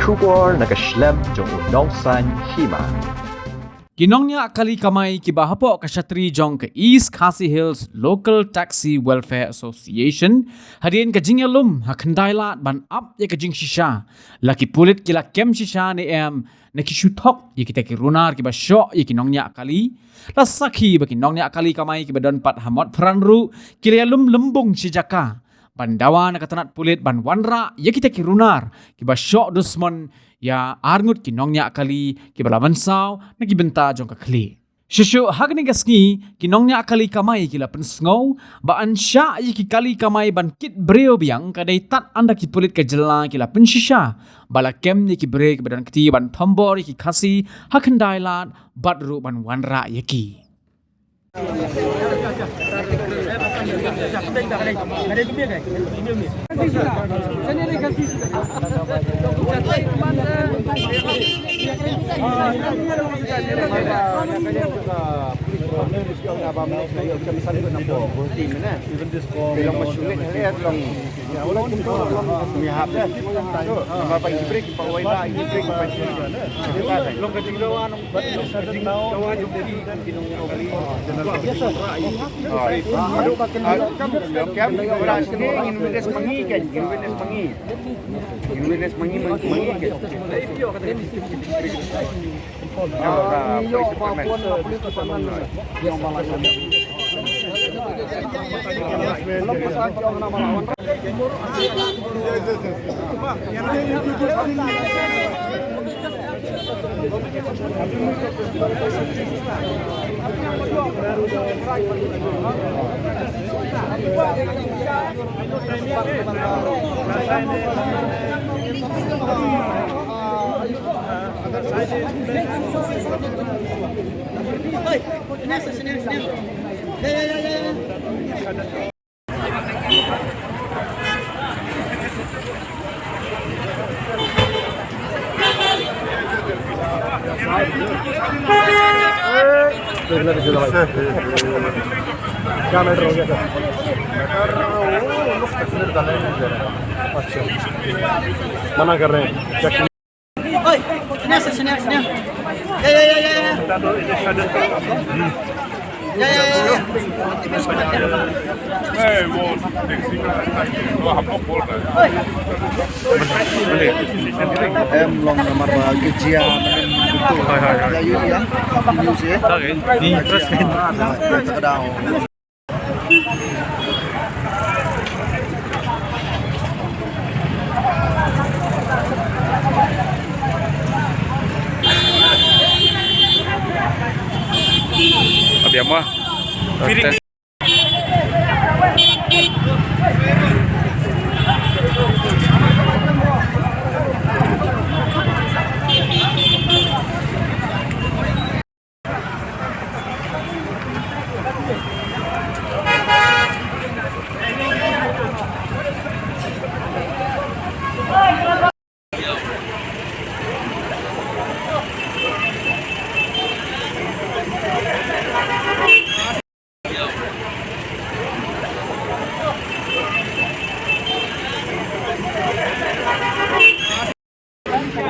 bersyukur nak Islam jong unongsan hima. Kinongnya kali kamai kibahapok kasyatri jong ke East Khasi Hills Local Taxi Welfare Association hadirin ke jingelum hakendailat ban up ye ke jing shisha laki pulit kila kem shisha ne em ne kishutok ye kita kirunar kiba syok ye kinongnya kali la sakhi ba kinongnya kali kamai kiba don pat hamot pranru kilelum lembung sijaka ban dawa na katanat pulit ban wanra ye kita kirunar kiba syok dusmon ya arngut kinongnya kali kibalaman saw na gibenta jong kakli. Shushu hagni gasngi kinongnya kali kamai kila pensngau ba ansya yi kali kamai ban kit breo biang kadai tat anda kit pulit ke jela kila penshisha bala kem ni ki break badan keti ban tombor ki kasi hakendailat badru ban wanra yaki. क्या मैटर हो गया sir? Matter वो लोग तस्वीर डाले नहीं दे रहे हैं। अच्छा मना कर रहे हैं चेक ओए सुनिए em long nomor kerja betul ya news ya Ni present. terkadang Abbiamo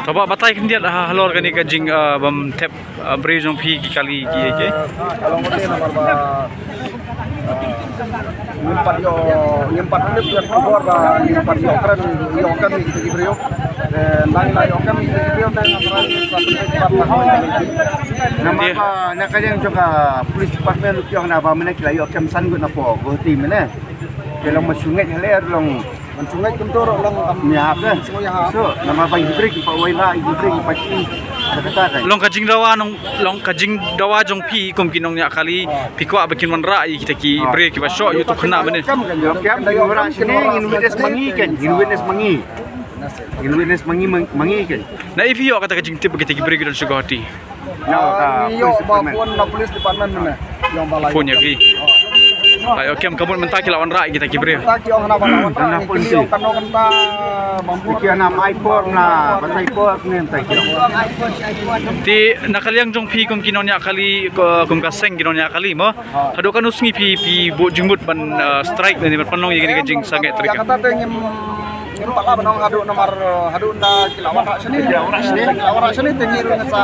coba batai kan dia halor kan ka jing bam tap brejong phi ki kali ki ke kalau mesti nomor nyempat ini biar keluar nyempat yokran yokan di brio nai yokan di brio dan nama nak kalian juga polis department lu yang apa mana kila yokan san guna po goti mana kalau masungai haler long masungai kentor long miap kan so nama bang ibrik pa waila ibrik pasti kata long ka jing dawa nong long ka jing dawa jong phi kum kinong nya kali pikwa bakin man ra kita ki break ki ba sho yu tu khna bane kam dayo ra sini ingin witness mangi kan na if yo kata ka jing tip kita ki break don sugati yo ba police department mana yang balai phone ya ki ayo kem kabut mentaki lawan ra kita ki break taki orang nak lawan ra yo kano kanta mampu ki ana iPod na batai iPod ni entai ki ti nakaliang jong phi kum kinong nya kali kum ka seng kinong nya kali mo hado kan usngi phi bo jingbut ban strike ni ban panong ye ka jing sangai trika kata te pala banong hadu na kilawara sini tinggi ru sa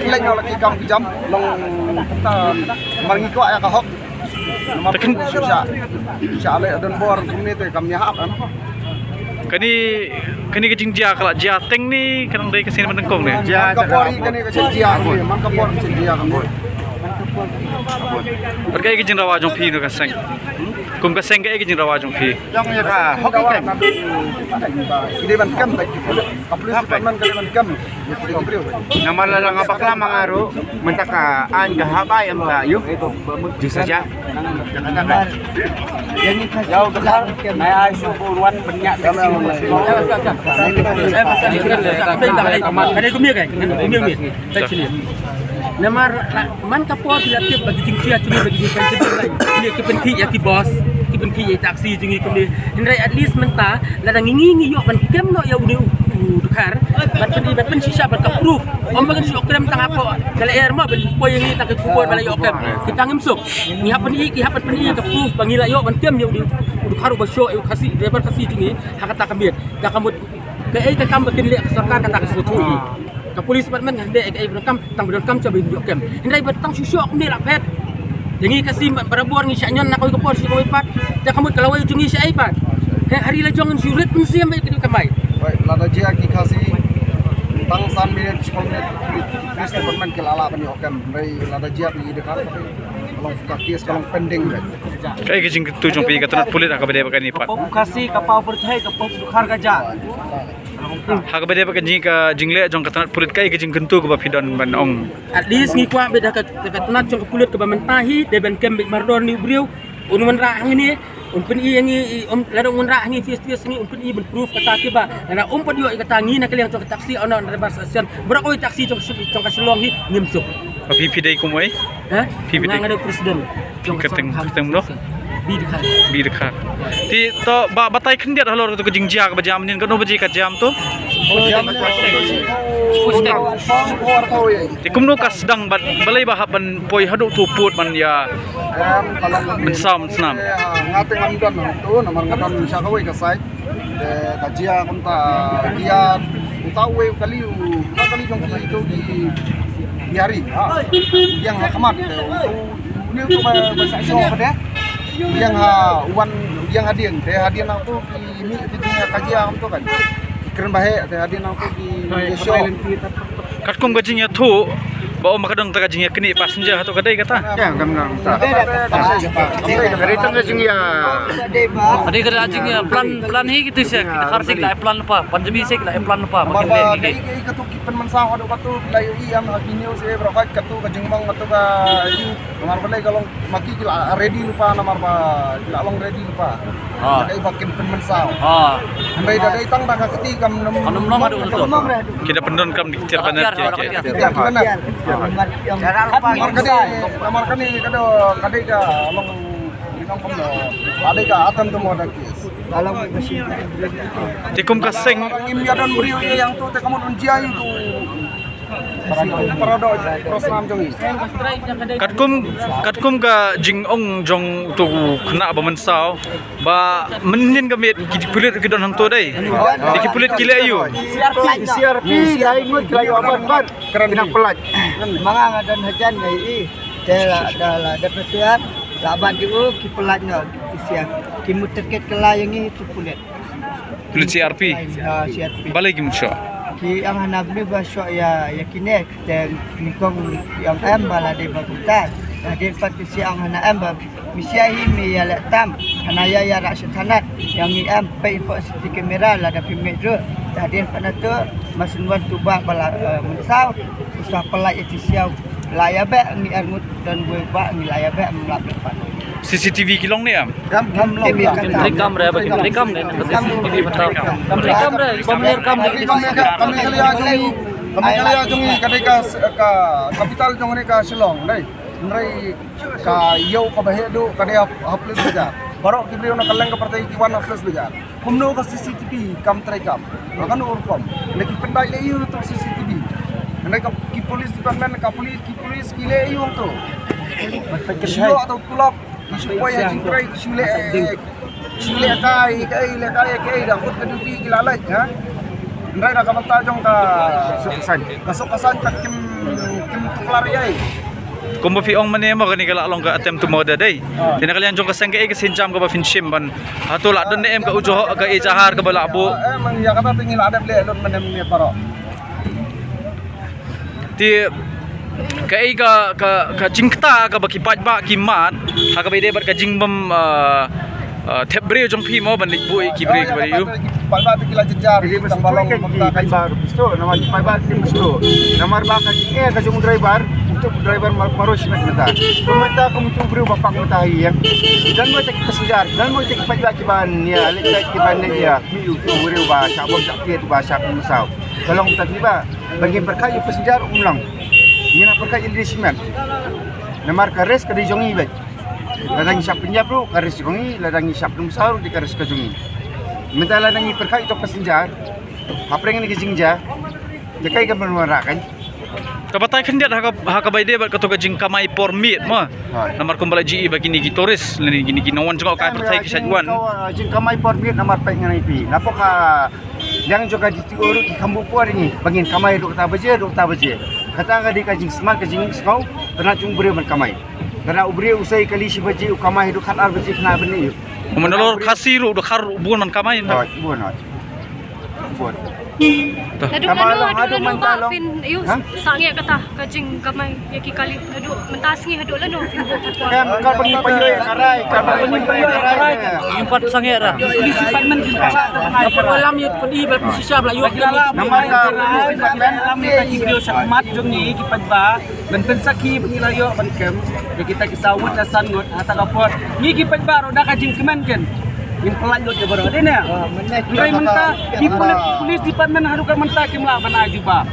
ilay nga lagi kam kijam long maringi ko ay kahok nomor siya alay adon bor community kam nyahap kani kajing dia kala dia teng ni kadang dai kesini menengkong ni. kapori kani ka dia man kapor dia kam Berkai kajing rawa jong pi no kaseng. Kum kaseng kai kajing rawa jong pi. yang ya ka hoki kan ide ban kam tak kaplis man kali kam Nama lalang apa kala mangaru mentaka an gahabay am kayo di saja jauh besar naya suburuan banyak Ada kumia kan? Kumia. Namar man kapor dilatih bagi jingkia cumi bagi jingkai lain. Ini kepenti ya ki bos, kepenti ya taksi jingi kumia. Henry at least menta ladang ngingi yo ban kem no ya udah dukar. Bat pen sisa bat proof. Om bagan si okrem tang apa? Kalau air mah ben poy yang ni tak kupon balai okrem. Kita ngimsuk. Ni hapan ni ka proof bangila yo ban kem ya udah dukar ba show yo kasih driver kasih jingi hakata kambit. Ka kamut ke kam bakin le sarkar kata kesutu ni. Ka polis department hande ai rekam tang rekam coba video cam hindai batang susuk ni lah pet jangi kasih barabor ngi syanyon nak ko por si ko ipat ta kamut kalawai jungi si ipat hari la jongan surit pun siam baik ke kamai baik lada jia ki kasi tang san minit 10 minit police department ke lala bani okam bai lada jia ni dekat kalau kakis kalau pending Kai kajing tu jong pi katana pulit ak bade bakani pat. kasih kapau berthai kapau dukar gaja Hak bade bakani ka jingle jong katana pulit kai kajing gentu ko ba pidon ban ong. at least ngi kwa beda ka tenat jong kulit ke bamentahi de ben kem mardor ni briu unun ra ngini pen i ngi ladong un ra ngi face ngi pen i ben proof kata ke ba na pad yo kata ngi na kaliang jong taksi ona na bas asian berakoi taksi jong kasilong hi ngimsuk Api pidai ko moy. ha Pipi ngang ada presiden jong Keteng no. bi dekat Bi dekha. Ti to ba batai khendiat halor to kajing jia ka bajam nin kano baji ka jam to. Ti kumno ka sedang balai bahap ban poi hadu tu put man ya kalau mensam senam. ngating amdan tu nomor ngadan siya kawai ka site de kajia kunta dia utawe kali jong itu di hari yang kamat ini tu bahasa pada yang wan yang hadian aku ini kita kajia tu kan keren bahe hadian aku di show Katkum kajing ya tu bawa makadang ta kajing ya kini passenger atau kadai kata. ya gamnang dari tengah jing ya Ada kada ajing ya plan hi gitu sih kita karsik lah plan apa panjami sik lah plan apa makin marba lagi kai katu kipen mansah ado katu layu iam habinyo se berapa katu kajingbang katu ka yu nomor balai kalau maki kila ready lupa nomor ba kila long ready lupa kai bakin pen mansah andai dadai tang dah kati kam nom ada untuk Kita pendon kam diktir banar je. ya gimana nomor kani kado kadai ka long inong kam no adai ka atam tu mo dak dalam mesin Tikum kaseng orang imya dan beriu yang tu te kamu unjia itu parado proslam jongi katkum ka jing ong jong tu kena ba mensau ba menin ka met ki pulit ki don hang to dai ki pulit kile ayu CRP lai ngut lai aban kan keren binang pelat mga nga dan hajan ngay dala dapat laban di ki pelatnya siap kimuterket kelayang itu pulit pulit CRP CRP balai ki mutsho ki ang hanap ni basyo ya yakinek dan nikong yang bala de bagutan hadir pati si ang hanap misiahi mi ya letam hanaya ya raksatanat yang ni pe info CCTV kamera la da pimedro hadir panato masunwan tubak bala mensau usah pelai itu siau layabe ni armut dan gue ba ni layabe melap depan CCTV kilong ni am gam long rekam re bagi rekam ne CCTV betul rekam re bomber kam kami kali ajungi kadai ka kapital jong ni ka Shillong dai nrai ka yau ka bahe do kadai haples beja barok kibri ona kaleng ka partai ki wan haples beja kumno ka CCTV kam trai kam akan urkom leki pendai le yu to CCTV nrai ka ki polis department ka polis ki le yu to sio atau tulap supaya jingkrai sile Sila kai dah put ke duty gilalai ha. Ndai dah kamanta jong ka kasukasan ka kim kelar yai. Kumba fiong mane mo kani kala long ka attempt to murder day. Tinakalian jong kasang ka sinjam ka ba finshim ban. Hatula don em ka ujo ka ijahar ka balabo. Emang ya kata tingil ada beli lon manem ni paro. Ti ka jingta ka bakipat ba kimat ka bede bar ka jingbam tebre jong pi mo ban likbu ki bre ka bariu. Palba tu kila jejar tang balong mata kai bar pisto nama palba tim pisto. Namar ba ka ka jong driver untuk driver maros mata. Pemata ko mutu bro bapak mata yang dan mo tak passenger dan mo tak palba ki ban ya lek ki ban dia mi tu bro ba sabon tak tu ba sak musau. Kalau tak tiba bagi berkaya passenger ulang. Ini nak berkaya ilisiman. Namar kares ka di jongi bet. Ladang isap penjap bro, karis jongi, ladang isap lumsar di karis ka jongi. Minta ladang iperkai itu passenger. Apa yang ini kejingja? Jakai kan menwarakan. Kabatay kan dia haka bede bar ka to ka jing kamay permit mo. Namar kumbala GE bagi ni gitoris leni gini ginawan jong ka patay kisajwan. Jing kamay permit namar pai nganai pi. Napo ka yang juga di tiuru ki kambu puar ini. Bangin kamay dok ta baje. Kata ka di ka jing smart ka jing skau, kena cung bure man kamay. Kena ubri usai kali si baje kamay dok khatar baje kena beni. Menolor kasiru do khar buan man kamay. Buan. Hadu mantalo fin ayus sangi kata kajing kamay yaki kali hadu mentasngi hadu lano fin bo patwa Kan kau pergi payoy karai, Yung pat sangi ra. Department apa alam yut pedi bal sisa bla yuk nama department alam ni kaki video sa mat jong ni kipat ba ben pensaki pengilayo ban kem kita kisawut na sangot hata kapot ni kipat ba roda kajing kemen ken in pelan yut baro de ne ngai menta di polis department haru ka menta kim la bana juba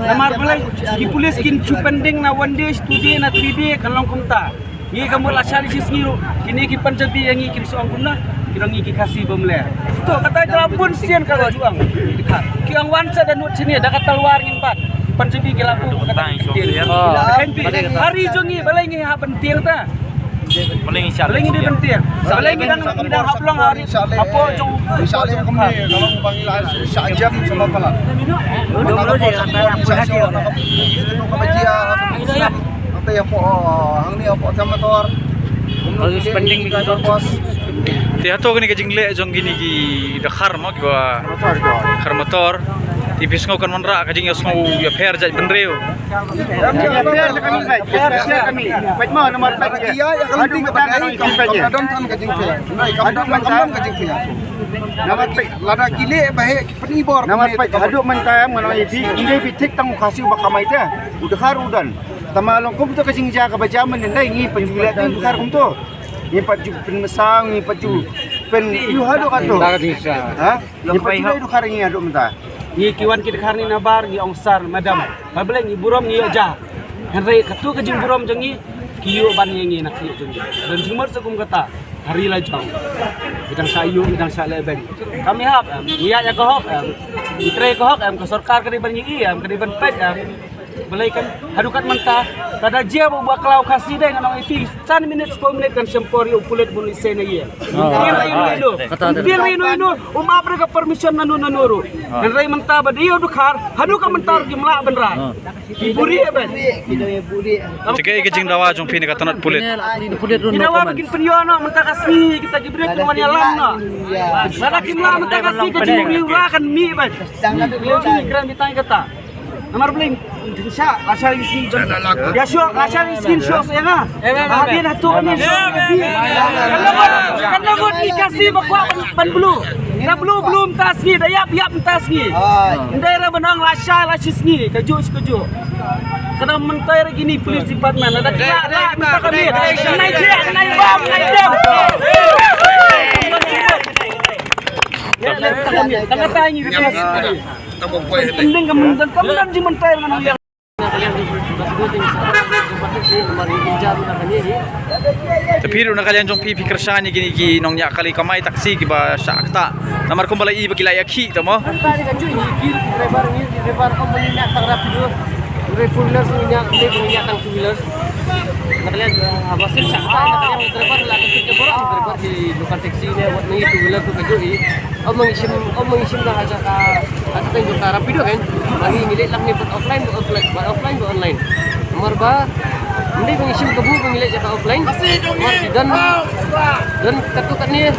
namar boleh di polis kin chupending na one day studi na 3 day kalong kumta ni kamu la shali sisngiru kini ki panjabi yang ikin soang kunna kirang iki kasih bemle to kata jelapun sian kalau juang dekat ki ang wansa dan nut sini ada kata luar impat panjabi ki lapu kata hari jongi balai ngi ha penting ta paling ini penting paling kita haplong hari apa jong misalnya kami kalau panggilan sajam sama pala dulu je kata apa lagi itu kajian apa ya po hang ni apa sama motor Kalau spending di kantor bos Ti ato gini ka jingle jong gini gi da khar mo ki ba khar motor. Tipis ngau kan manra ka jing yos ngau ya fair jaj benreu. kami baik mau nomor 4 ya kalau di kampanye kadon tan ka jing kadon ka jing nama lada gile bahe penibor nama haduk mantam ngono ibi inde bitik tang kasih bakamai teh udah harudan tamalong kum to ka jing ja ka bajaman ndai ngi penjulat ni bukar kum to ni paju penmesang ni paju pen yu haduk ato ha ni paju itu karingi haduk mentah ni kiwan kita karni nabar ni ongsar madam babele ni burom ni aja henry katu ke jing burom jangi kiyo ban ngi nak kiyo jangi dan jumur segum kata hari la jang bidang sayu bidang saleben kami hap niat ya kohok itre kohok ke sarkar ke ban ngi ke ban pet belaikan hadukat mentah tada dia buat kelau kasih deh nganong itu 10 minit 10 menit kan sempori upulet bun isena ye dia rino umap mereka permission nanu dan rai mentah badio dukar hadukat mentah gimla benrai iburi ben Cike ke jing dawa jong pini ka tanat pulit. Ginawa bikin penyono mentah kasih kita gibre ke mania lamna tada gimla mentah kasih ke jimuri kan mi ben ini keren ditanya kata nomor bling bisa asal miskin ya syok asal miskin syok ya nga dia dah tu ni kan lagu dikasih bakwa ban bulu na belum tasgi dayap tasgi daerah benang lasha lasisni keju kada mentai gini polis department ada kira minta kami naik bom kan kata ini penting kamu dan di mentai dengan yang Tapi ru na kalian jong pi kersani gini gi nong nya kali kamai taksi ki ba sakta. Namar kumbala i bagi layak ki tamo. Regular punya punya tang two wheelers. Nakalian habasin sakta nakalian driver lagi tiga orang driver di lokal taksi ni buat ni two wheeler tu kejui. Mengisim dah aja tengok ke Rapido kan. Lagi ngilit lang ni buat offline buat online. Nomor ba hindi mengisim kebu mengilit je offline. Dan katukan ni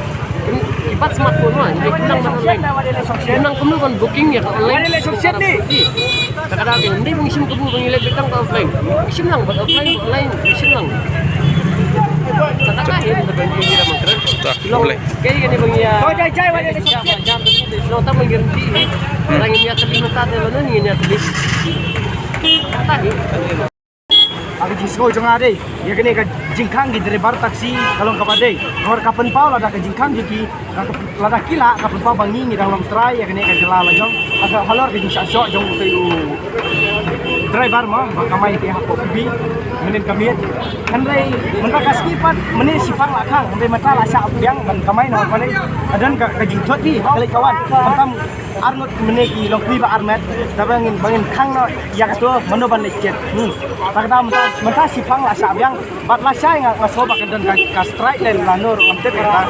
ibat smartphone mah jadi kunang online. Kunang kamu kan booking ya ke online. Kadang-kadang hindi mengisim kebu mengilit betang ke offline. Isim lang buat offline buat online isim lang. Sakit ini terbantu dia mengkeren. Boleh. Kaya gani bang ya. Oh jai wala ni siya. Jam tu nota mengerti. Orang ini atli nota de mana ni atli. Kata ni. Abi jisko jong ade ya kene ka jingkang gi driver taksi kalong kapade nor kapen pau lada ka jingkang jiki lada kila kapen pau bangi ni dalam try ya kene ka jela la jong aga halor gi syok jong tu driver ma kamai ti hapo bi menen kamiet handai menta kaskipat meni sifang la khang handai mata la sa biang ban kamai no pale adan ka jingthot ti kali kawan tam arnot meni ki lokwi ba armet tabangin bangin khang no ya ka tu mano ban lecet takda menta sifang la sa biang bat la sai nga soba ka dan ka strike len lanur onte ka